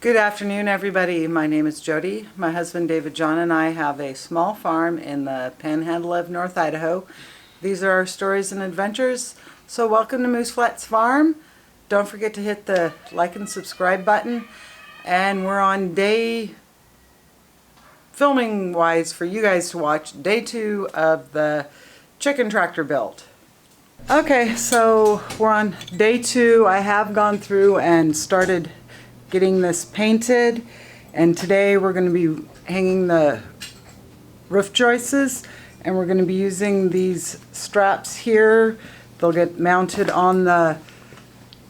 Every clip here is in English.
Good afternoon, everybody. My name is Jody. My husband David John and I have a small farm in the panhandle of North Idaho. These are our stories and adventures. So welcome to Moose Flats Farm. Don't forget to hit the like and subscribe button. And we're on day, filming wise for you guys to watch, day 2 of the chicken tractor build. Okay, so we're on day 2. I have gone through and started getting this painted, and today we're going to be hanging the roof joists, and we're going to be using these straps here. They'll get mounted on the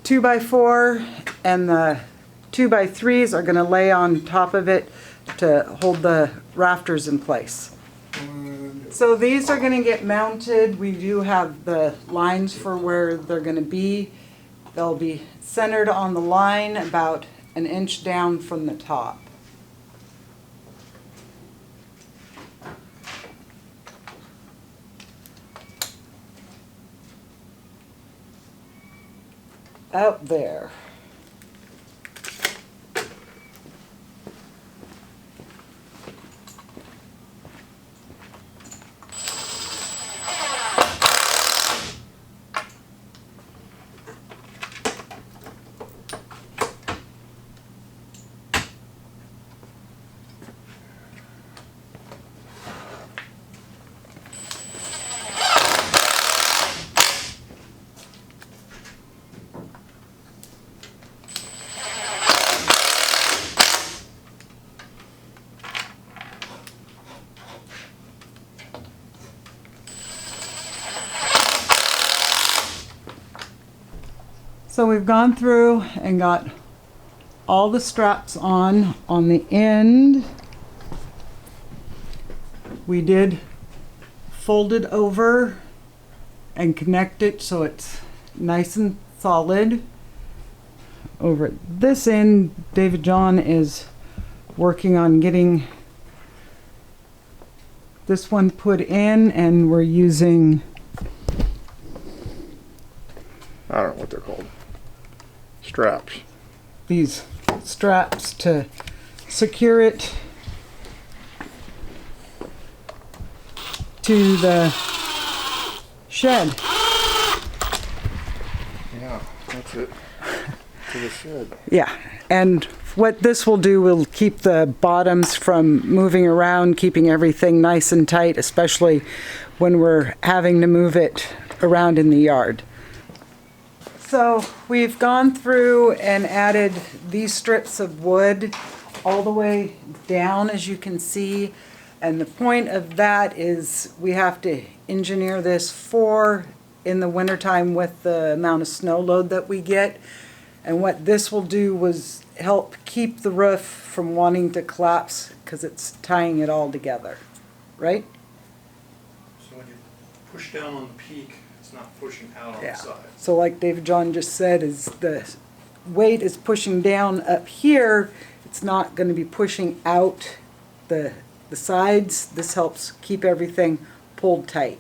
2x4, and the 2x3s are going to lay on top of it to hold the rafters in place. So these are going to get mounted. We do have the lines for where they're going to be. They'll be centered on the line about an inch down from the top. Out there. So we've gone through and got all the straps on the end. We did fold it over and connect it so it's nice and solid. Over at this end, David John is working on getting this one put in, and we're using, I don't know what they're called. Straps. These straps to secure it to the shed. Yeah, that's it. To the shed. Yeah, and what this will do will keep the bottoms from moving around, keeping everything nice and tight, especially when we're having to move it around in the yard. So we've gone through and added these strips of wood all the way down, as you can see, and the point of that is we have to engineer this for in the wintertime with the amount of snow load that we get. And what this will do was help keep the roof from wanting to collapse because it's tying it all together, right? So when you push down on the peak, it's not pushing out on the side. So like David John just said, is the weight is pushing down up here, it's not going to be pushing out the sides. This helps keep everything pulled tight.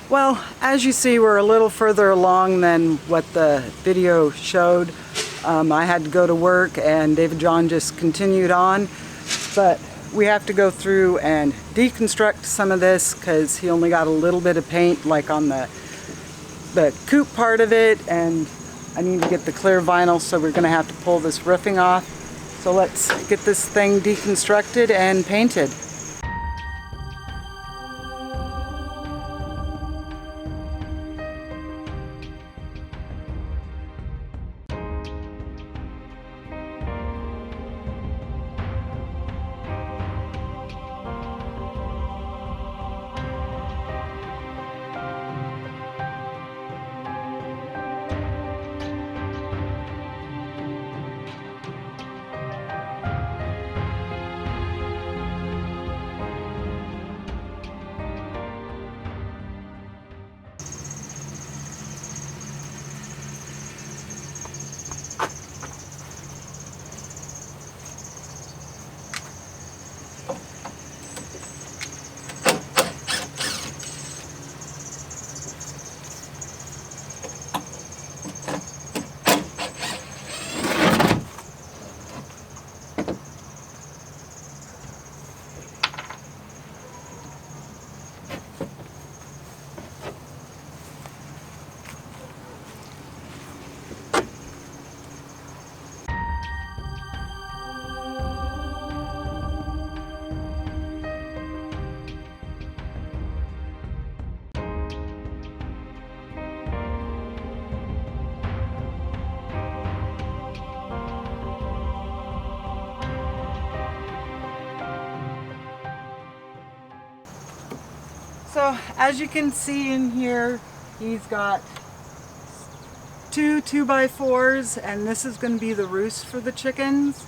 Well, as you see, we're a little further along than what the video showed. I had to go to work and David John just continued on, but we have to go through and deconstruct some of this because he only got a little bit of paint like on the coop part of it, and I need to get the clear vinyl, so we're going to have to pull this roofing off. So let's get this thing deconstructed and painted. So as you can see in here, he's got two 2x4s, and this is going to be the roost for the chickens.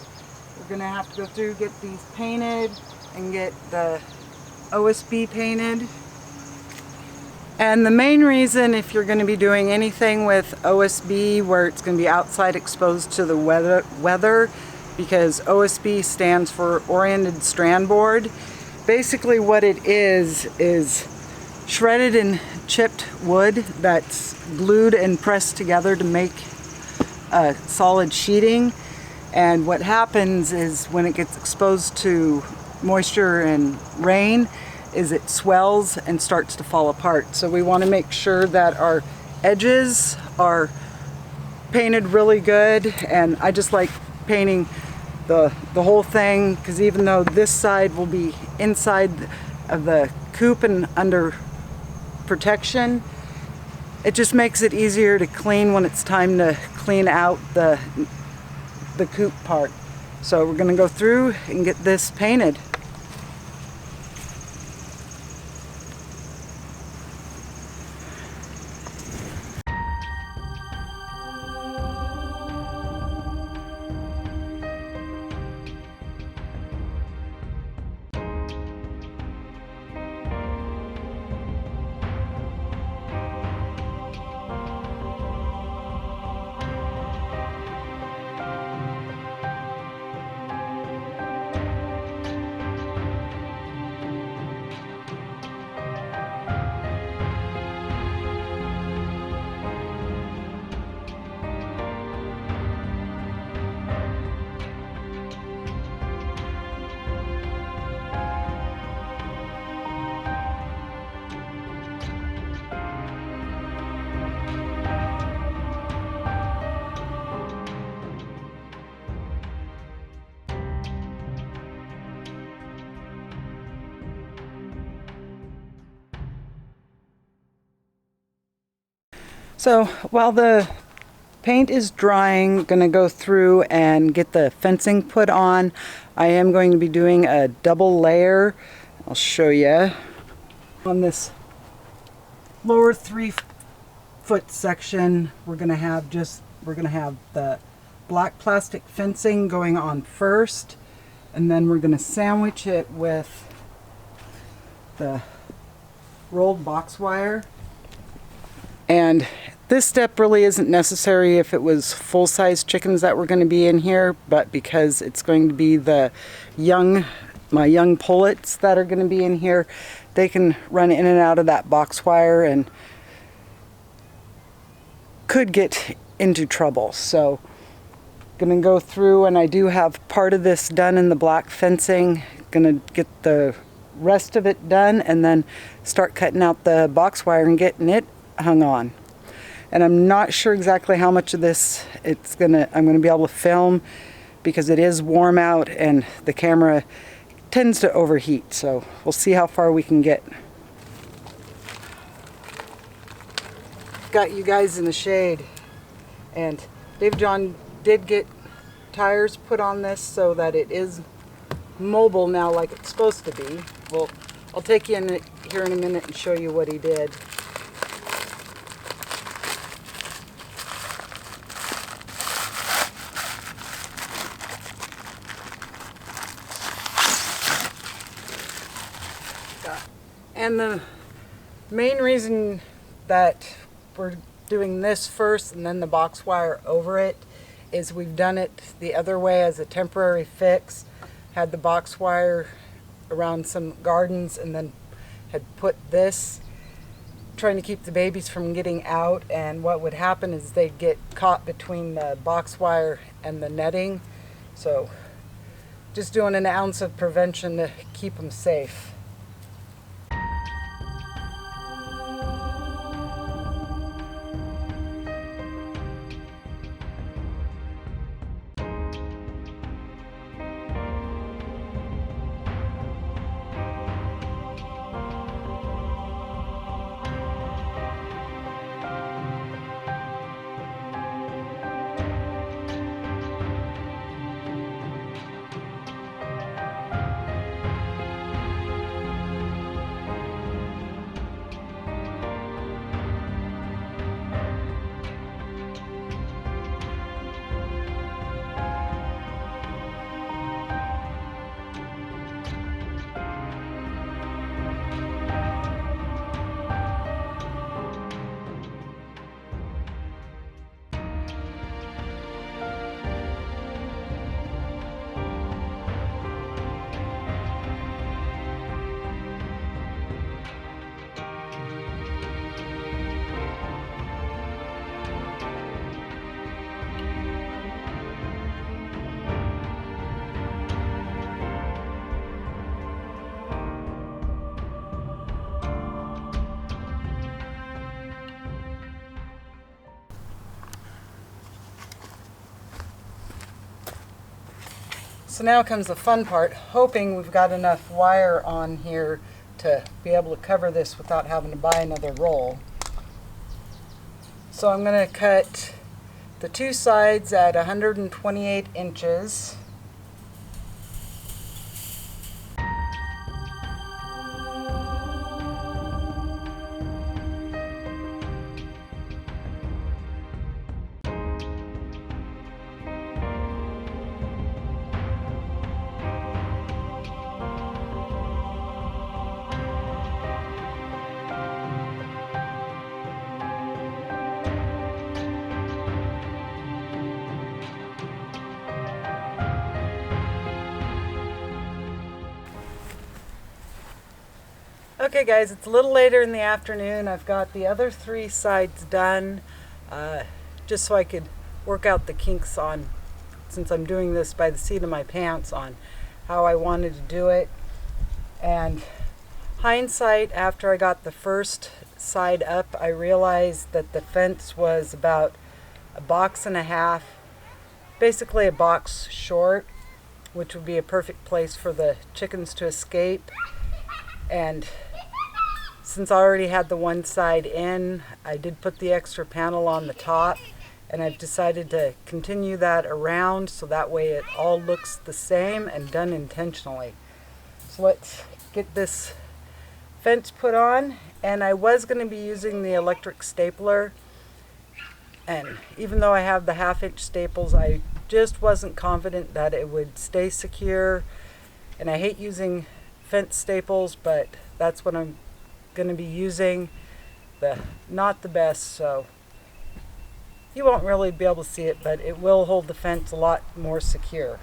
We're going to have to go through, get these painted, and get the OSB painted. And the main reason, if you're going to be doing anything with OSB where it's going to be outside exposed to the weather, because OSB stands for Oriented Strand Board. Basically what it is shredded and chipped wood that's glued and pressed together to make a solid sheeting. And what happens is when it gets exposed to moisture and rain is it swells and starts to fall apart. So we want to make sure that our edges are painted really good, and I just like painting the whole thing, because even though this side will be inside of the coop and under protection, it just makes it easier to clean when it's time to clean out the coop part. So we're going to go through and get this painted. So while the paint is drying, I'm going to go through and get the fencing put on. I am going to be doing a double layer. I'll show you. On this lower 3-foot section, we're going to have the black plastic fencing going on first, and then we're going to sandwich it with the rolled box wire. And this step really isn't necessary if it was full-size chickens that were going to be in here, but because it's going to be my young pullets that are going to be in here, they can run in and out of that box wire and could get into trouble. So I'm going to go through, and I do have part of this done in the black fencing. Going to get the rest of it done and then start cutting out the box wire and getting it hung on. And I'm not sure exactly how much of this I'm gonna be able to film, because it is warm out and the camera tends to overheat. So we'll see how far we can get. Got you guys in the shade, and David John did get tires put on this so that it is mobile now, like it's supposed to be. Well, I'll take you in here in a minute and show you what he did. And the main reason that we're doing this first and then the box wire over it is we've done it the other way as a temporary fix. Had the box wire around some gardens and then had put this, trying to keep the babies from getting out, and what would happen is they'd get caught between the box wire and the netting. So just doing an ounce of prevention to keep them safe. So now comes the fun part, hoping we've got enough wire on here to be able to cover this without having to buy another roll. So I'm going to cut the two sides at 128 inches. Okay guys, it's a little later in the afternoon. I've got the other three sides done, just so I could work out the kinks on, since I'm doing this by the seat of my pants, on how I wanted to do it. And hindsight, after I got the first side up, I realized that the fence was about 1.5 boxes, basically a box short, which would be a perfect place for the chickens to escape. And since I already had the one side in, I did put the extra panel on the top, and I've decided to continue that around so that way it all looks the same and done intentionally. So let's get this fence put on, and I was going to be using the electric stapler, and even though I have the 1/2-inch staples, I just wasn't confident that it would stay secure. And I hate using fence staples, but that's what I'm going to be using. Not the best, so you won't really be able to see it, but it will hold the fence a lot more secure.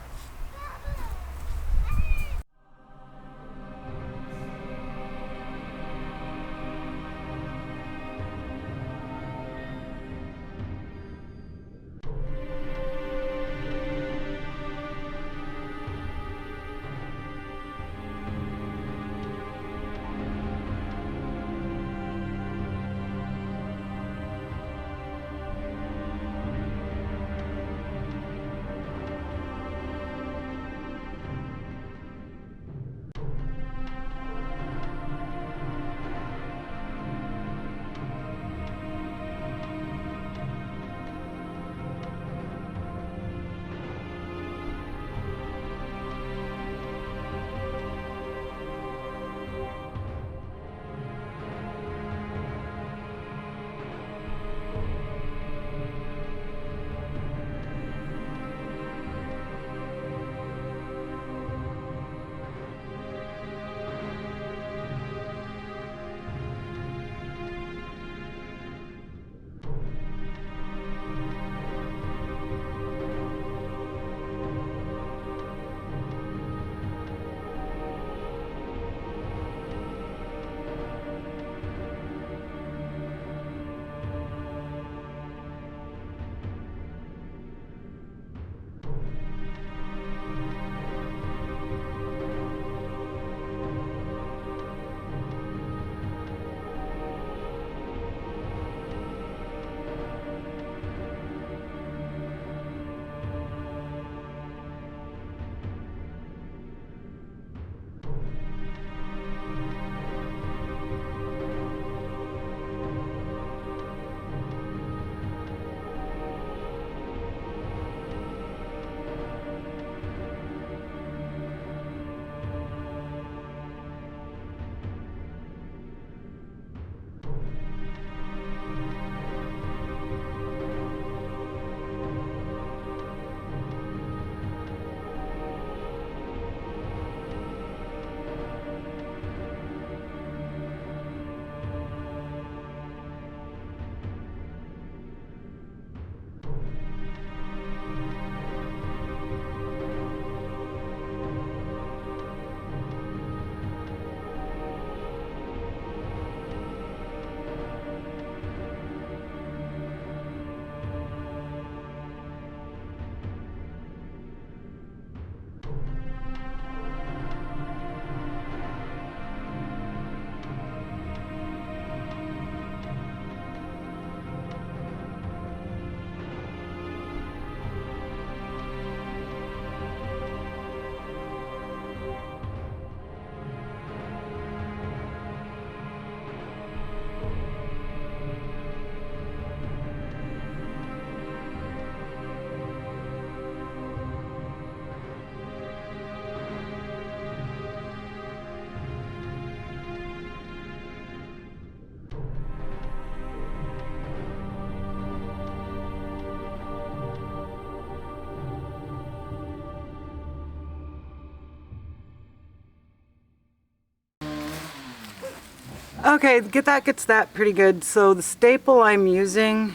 Okay, gets that pretty good. So the staple I'm using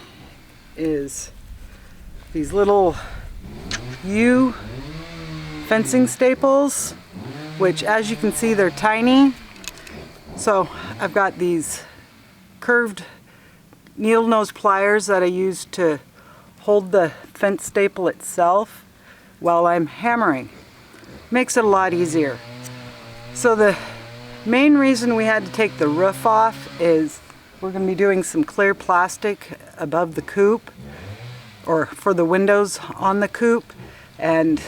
is these little U fencing staples, which as you can see they're tiny. So I've got these curved needle nose pliers that I use to hold the fence staple itself while I'm hammering. Makes it a lot easier. So the main reason we had to take the roof off is we're going to be doing some clear plastic above the coop, or for the windows on the coop, and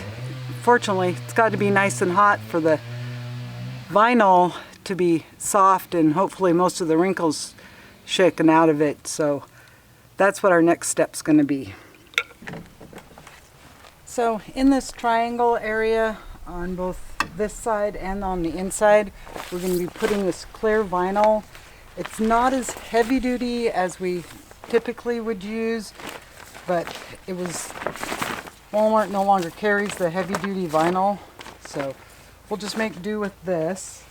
fortunately it's got to be nice and hot for the vinyl to be soft and hopefully most of the wrinkles shaken out of it. So that's what our next step's going to be. So in this triangle area on both this side and on the inside, we're going to be putting this clear vinyl. It's not as heavy duty as we typically would use, but Walmart no longer carries the heavy duty vinyl, so we'll just make do with this.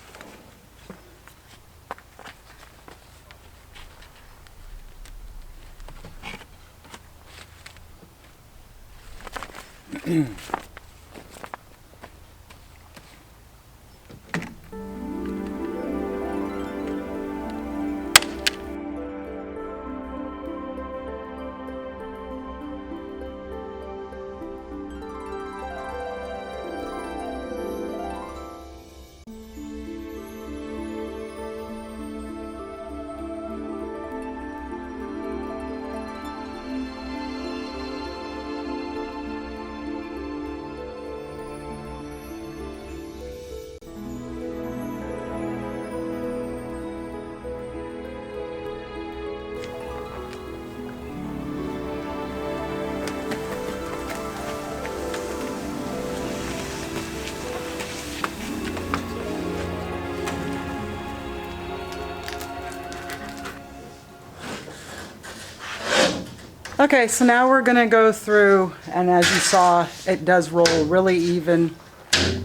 Okay, so now we're gonna go through, and as you saw, it does roll really even,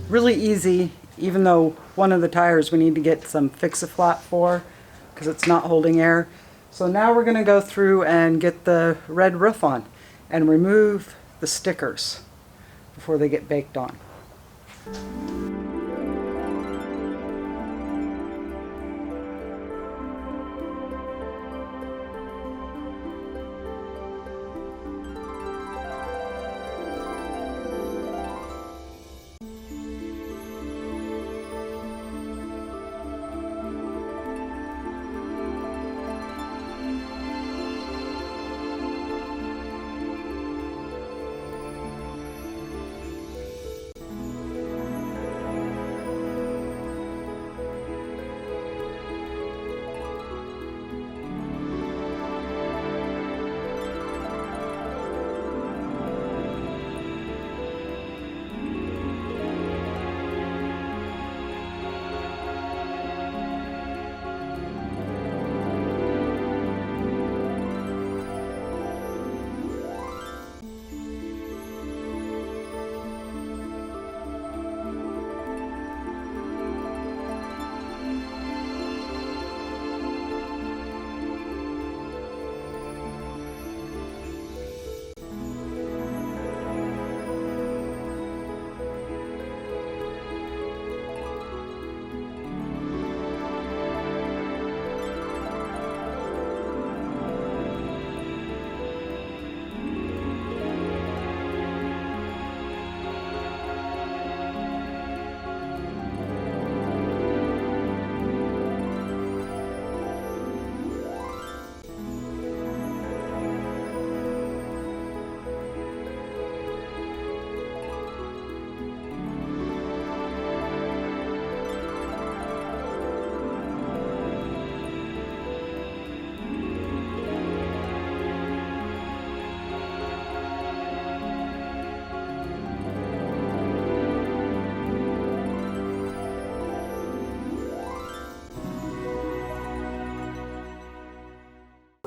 really easy, even though one of the tires we need to get some fix-a-flat for, because it's not holding air. So now we're gonna go through and get the red roof on and remove the stickers before they get baked on.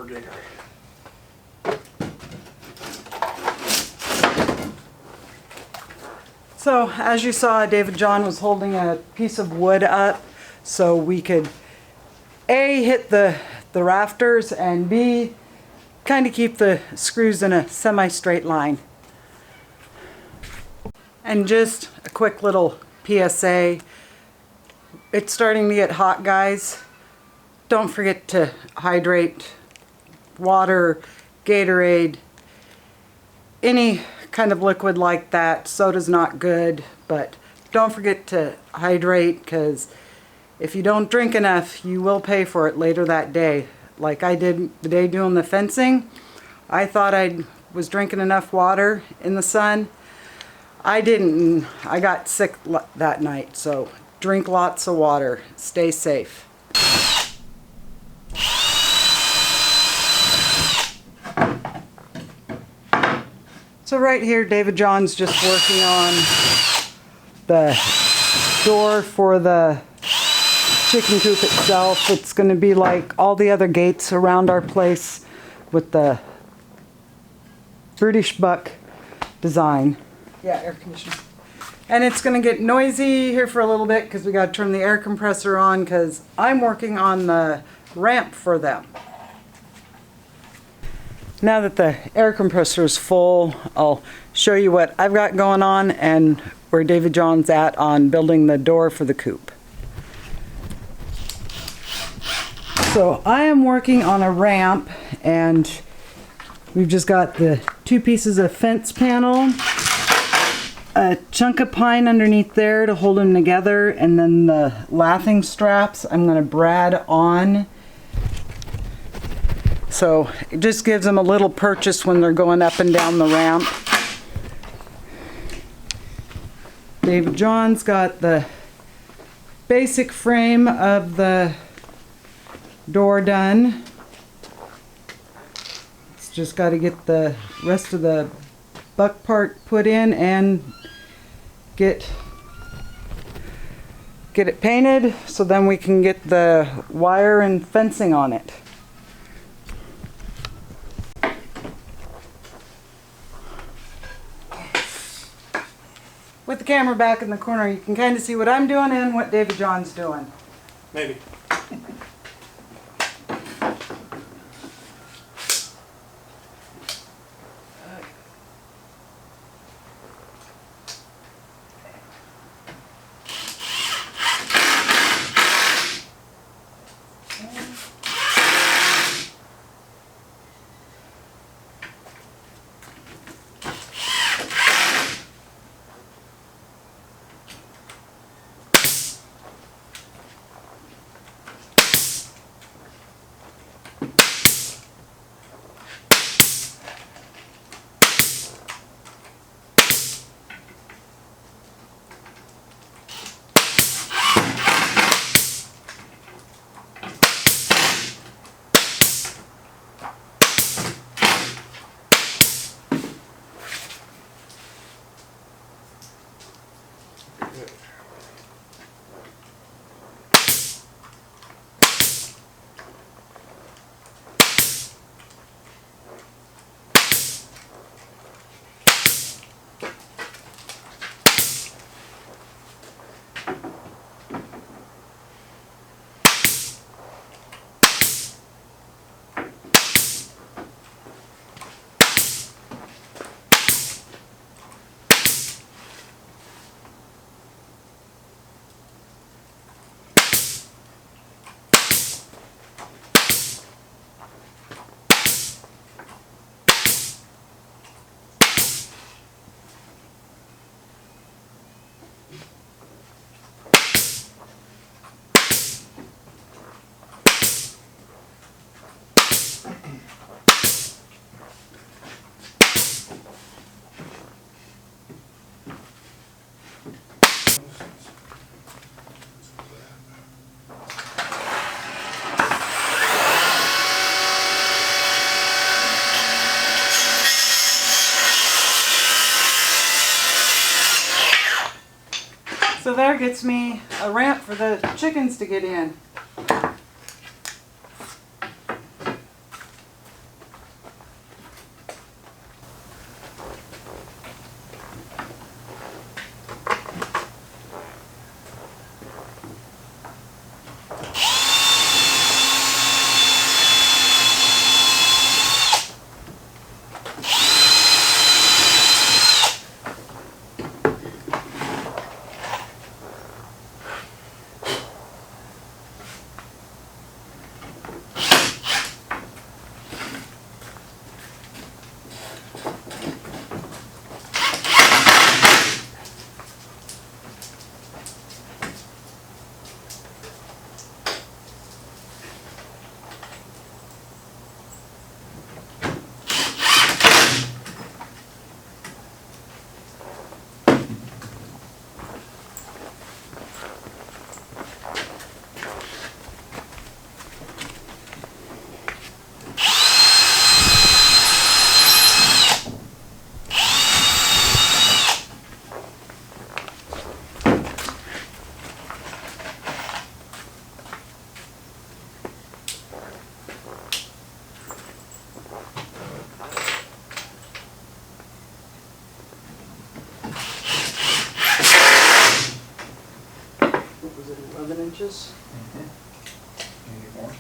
Digger. So as you saw, David John was holding a piece of wood up so we could A, hit the rafters, and B, kind of keep the screws in a semi-straight line. And just a quick little PSA. It's starting to get hot, guys. Don't forget to hydrate. Water, Gatorade, any kind of liquid like that. Soda's not good, but don't forget to hydrate, because if you don't drink enough, you will pay for it later that day. Like I did the day doing the fencing. I thought I was drinking enough water in the sun. I didn't, and I got sick that night. So drink lots of water. Stay safe. So right here, David John's just working on the door for the chicken coop itself. It's going to be like all the other gates around our place with the British buck design. Yeah, air conditioner. And it's going to get noisy here for a little bit because we got to turn the air compressor on because I'm working on the ramp for them. Now that the air compressor is full, I'll show you what I've got going on and where David John's at on building the door for the coop. So I am working on a ramp, and we've just got the 2 pieces of fence panel, a chunk of pine underneath there to hold them together, and then the lathing straps I'm going to brad on. So it just gives them a little purchase when they're going up and down the ramp. David John's got the basic frame of the door done. It's just got to get the rest of the buck part put in and get it painted, so then we can get the wire and fencing on it. With the camera back in the corner, you can kind of see what I'm doing and what David John's doing. Maybe. So there gets me a ramp for the chickens to get in. was it 11 inches? Need more?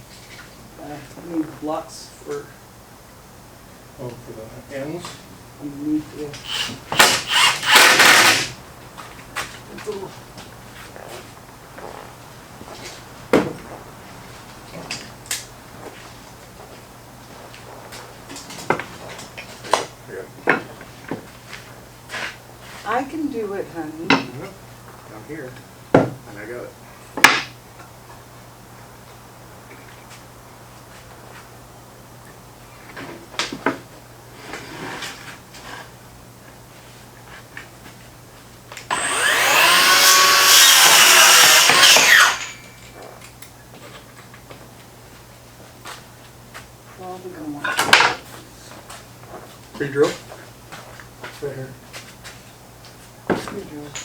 I need blocks for Oh, for the ends? underneath, yeah. It's a little- Yeah. I can do it, honey. Down here. And I got it. Probably gonna want Big drill? Right here. to do it.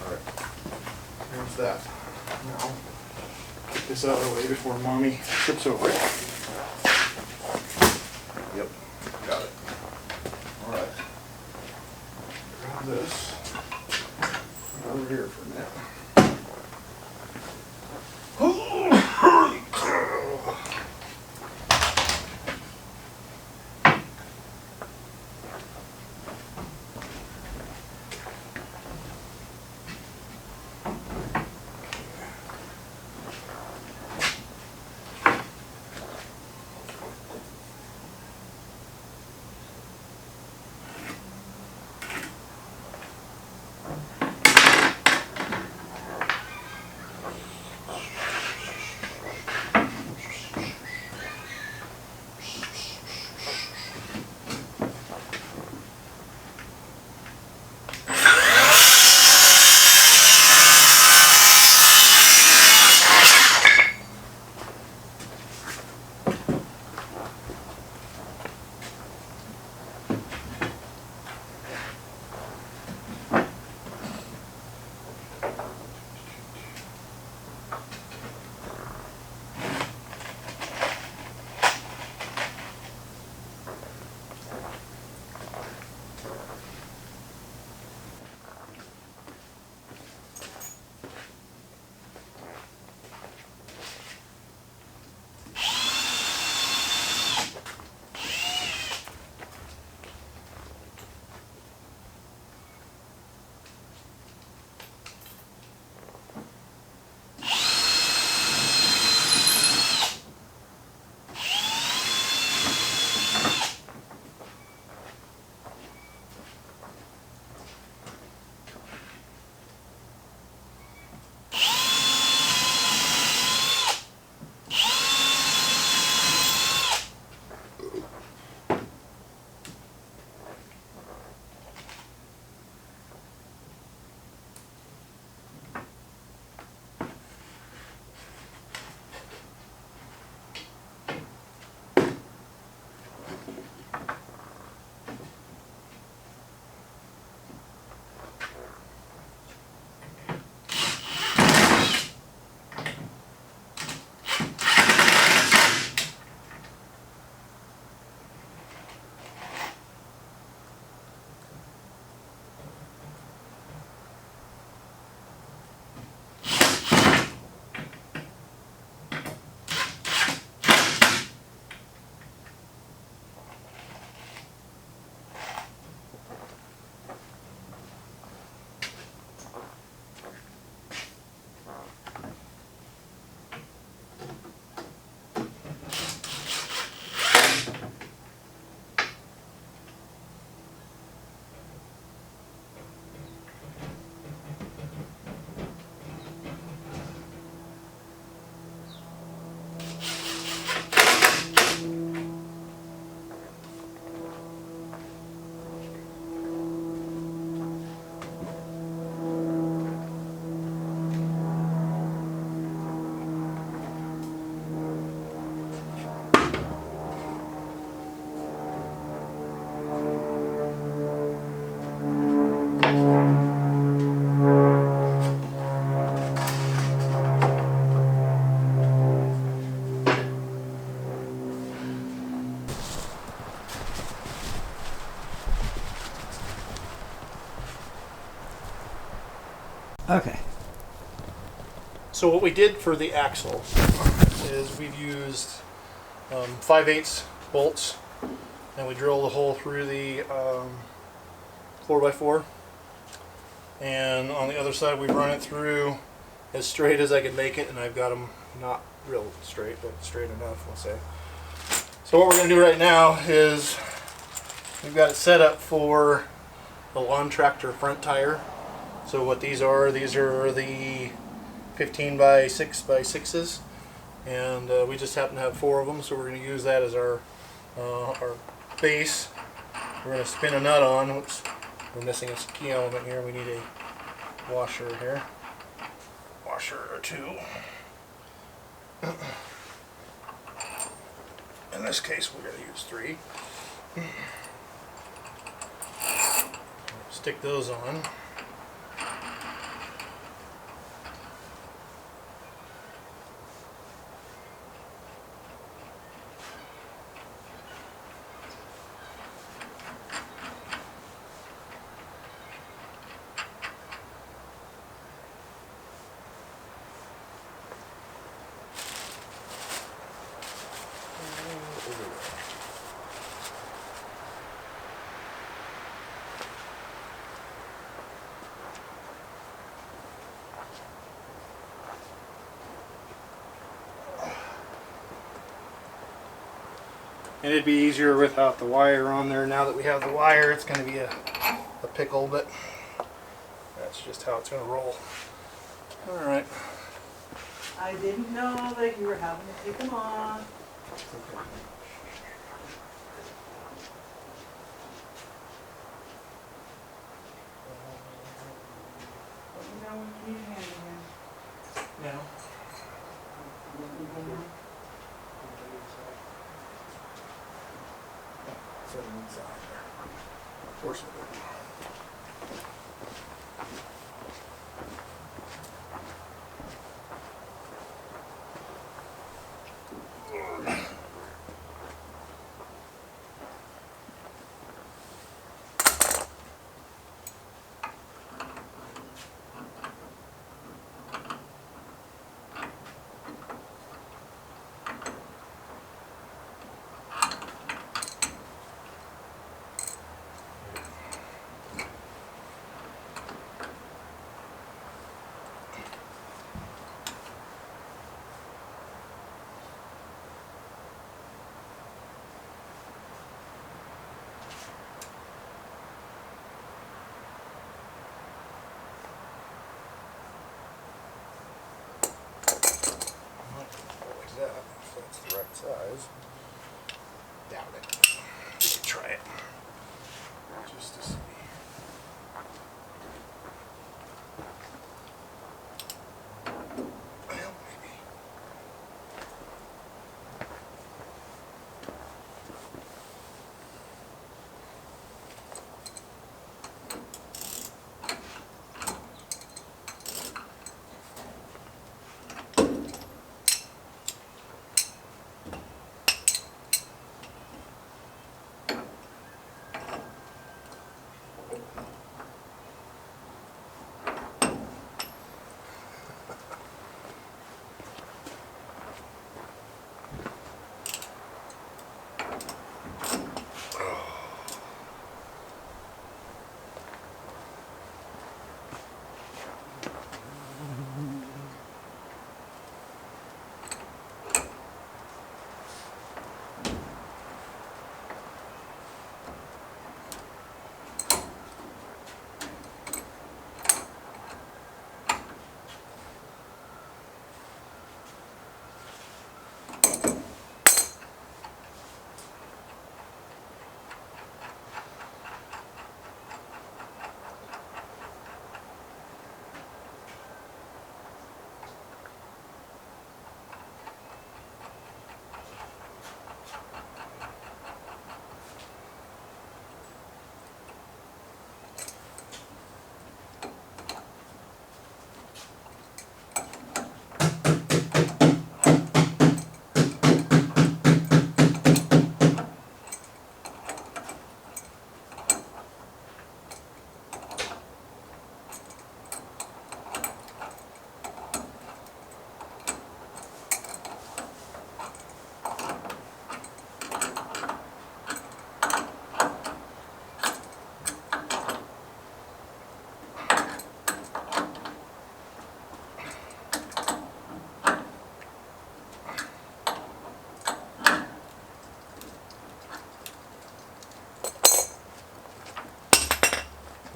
Alright. There's that. Now, get this out of the way before mommy trips over it. Yep, got it. Alright. Grab this. Put it over here for a minute. Okay. So what we did for the axle is we've used 5/8 bolts, and we drilled a hole through the 4x4, and on the other side we run it through as straight as I could make it, and I've got them not real straight, but straight enough, we'll say. So what we're going to do right now is we've got it set up for the lawn tractor front tire. So what these are the 15 by 6 by 6s, and we just happen to have 4 of them, so we're going to use that as our base. We're going to spin a nut on. Oops, we're missing a key element here. We need a washer here, washer or two. In this case, we're going to use 3. Stick those on. And it'd be easier without the wire on there. Now that we have the wire, it's going to be a pickle, but that's just how it's going to roll. Alright. I didn't know that you were having to take them off. Let me know when you need a hand again. Now. Of course it is.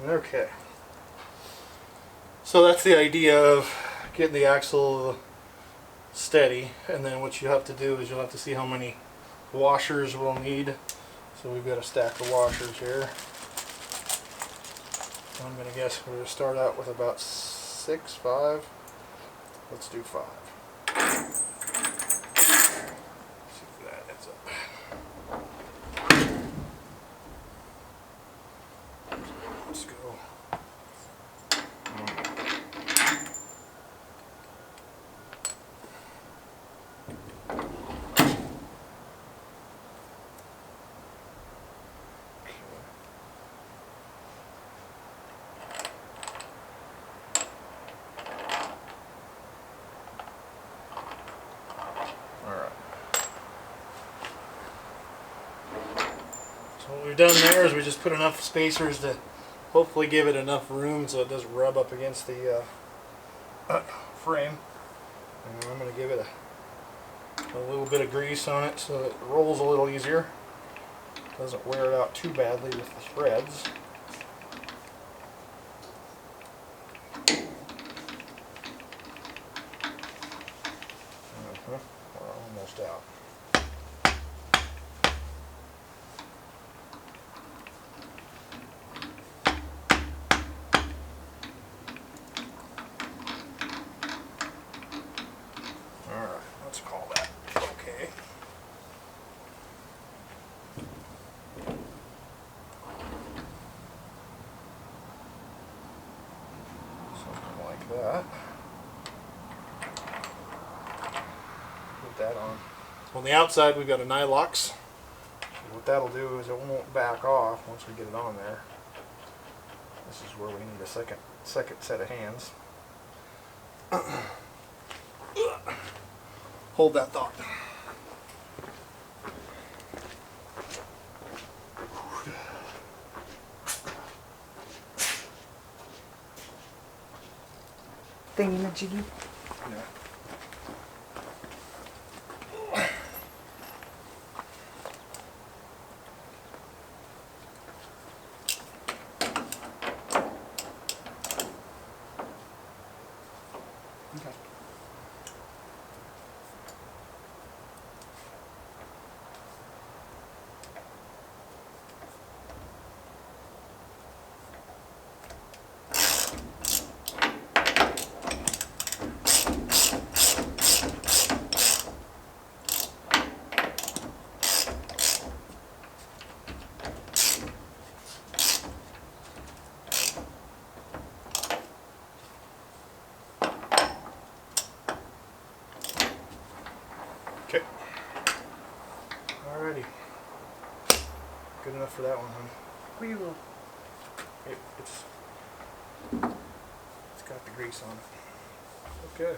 Okay. So that's the idea of getting the axle steady, and then what you have to do is you'll have to see how many washers we'll need. So we've got a stack of washers here. I'm going to guess we're going to start out with about 6, 5. Let's do 5. See if that ends up. Let's go. What we've done there is we just put enough spacers to hopefully give it enough room so it doesn't rub up against the frame. And I'm going to give it a little bit of grease on it so it rolls a little easier. Doesn't wear it out too badly with the threads. We're almost out. Let's call that okay. Something like that. Put that on. On the outside we've got a Nylox. What that'll do is it won't back off once we get it on there. This is where we need a second set of hands. Hold that thought. Thingy-majiggy. Yeah. Okay. Okay. Alrighty. Good enough for that one, honey. We will. It's got the grease on it. Okay.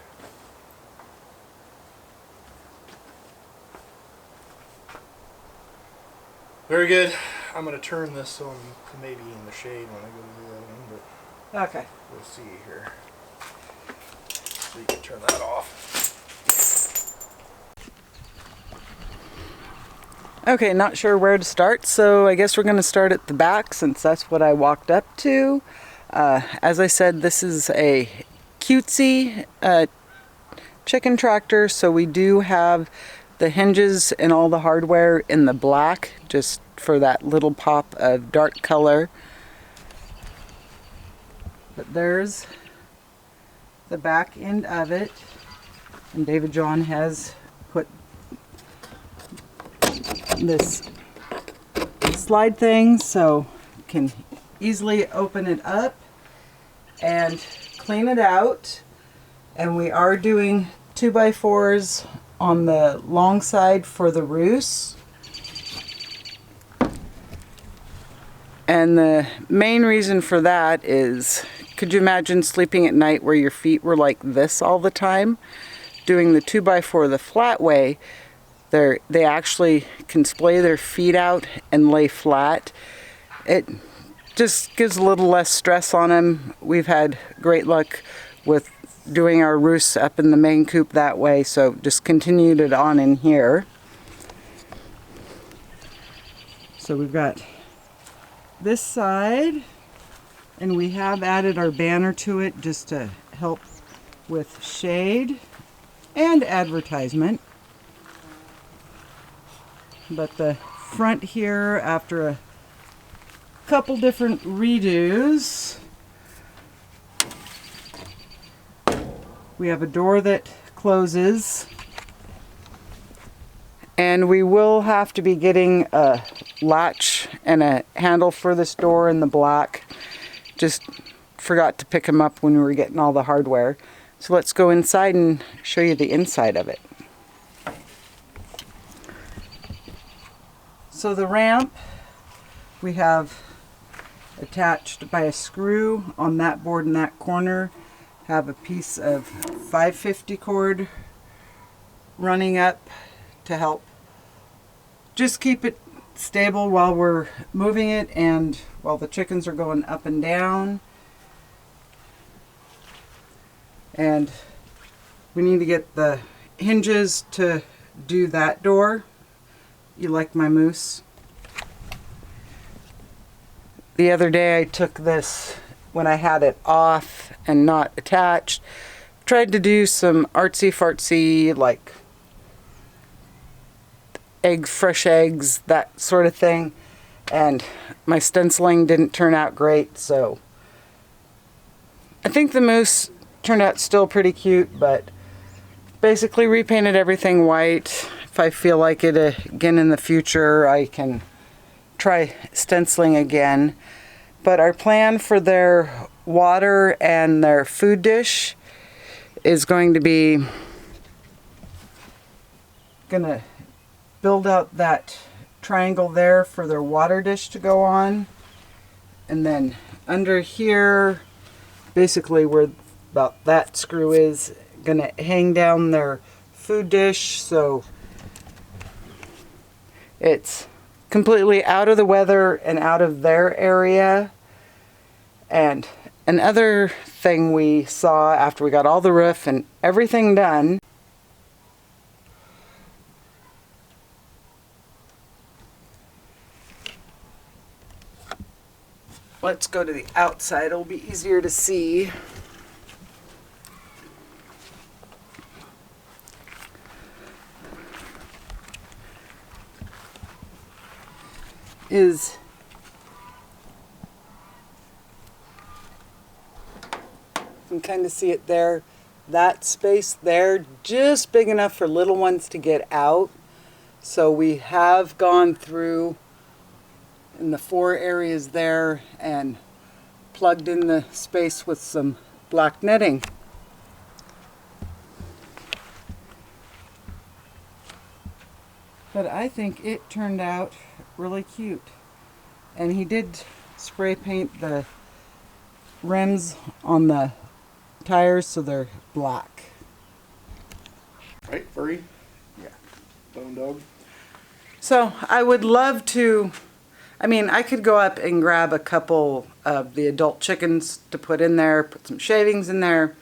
Very good. I'm going to turn this so I'm maybe in the shade when I go to do that one, but Okay. we'll see here. So you can turn that off. Okay, not sure where to start, so I guess we're going to start at the back since that's what I walked up to. As I said, this is a cutesy chicken tractor, so we do have the hinges and all the hardware in the black, just for that little pop of dark color. But there's the back end of it, and David John has put this slide thing so you can easily open it up and clean it out. And we are doing 2x4s on the long side for the roost. And the main reason for that is, could you imagine sleeping at night where your feet were like this all the time? Doing the 2x4 the flat way, they actually can splay their feet out and lay flat. It just gives a little less stress on them. We've had great luck with doing our roosts up in the main coop that way, so just continued it on in here. So we've got this side, And we have added our banner to it just to help with shade and advertisement. But the front here, after a couple different redos, we have a door that closes, and we will have to be getting a latch and a handle for this door in the black. Just forgot to pick them up when we were getting all the hardware. So let's go inside and show you the inside of it. So the ramp we have attached by a screw on that board in that corner. Have a piece of 550 cord running up to help just keep it stable while we're moving it and while the chickens are going up and down. And we need to get the hinges to do that door. You like my moose? The other day I took this when I had it off and not attached. Tried to do some artsy fartsy, like fresh eggs, that sort of thing. And my stenciling didn't turn out great, so I think the moose turned out still pretty cute, but basically repainted everything white. If I feel like it again in the future, I can try stenciling again. But our plan for their water and their food dish is going to be gonna build out that triangle there for their water dish to go on, and then under here, basically where about that screw is, gonna hang down their food dish so it's completely out of the weather and out of their area. And another thing we saw after we got all the roof and everything done, let's go to the outside, it'll be easier to see. Is you can kind of see it there, that space there, just big enough for little ones to get out. So we have gone through in the 4 areas there and plugged in the space with some black netting. But I think it turned out really cute. And he did spray paint the rims on the tires so they're black. Right, furry? Yeah. Bone dog? So I would love to, I mean, I could go up and grab a couple of the adult chickens to put in there, put some shavings in there,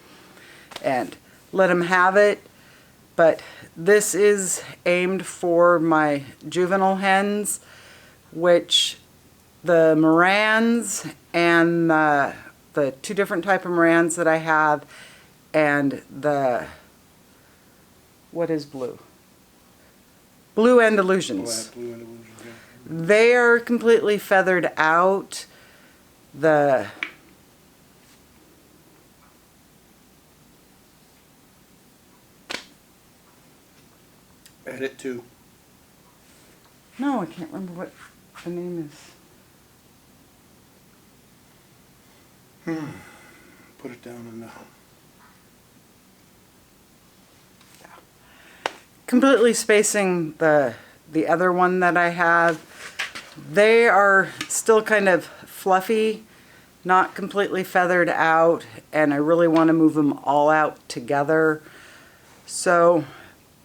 and let them have it. But this is aimed for my juvenile hens, which the Morans and the 2 different type of Morans that I have, and the, what is blue? Blue Andalusians. Blue Andalusian, yeah. They are completely feathered out. The Add it to. no, I can't remember what the name is. Put it down in the. Completely spacing the other one that I have. They are still kind of fluffy, not completely feathered out, and I really want to move them all out together. So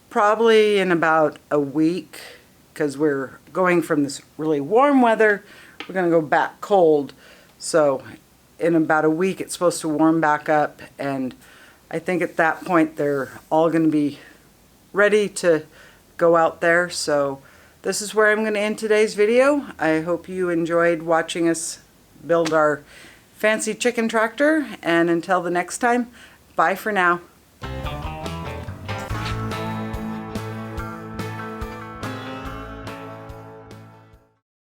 probably in about a week, because we're going from this really warm weather, we're going to go back cold. So in about a week it's supposed to warm back up, and I think at that point they're all going to be ready to go out there. So this is where I'm going to end today's video. I hope you enjoyed watching us build our fancy chicken tractor, and until the next time, bye for now.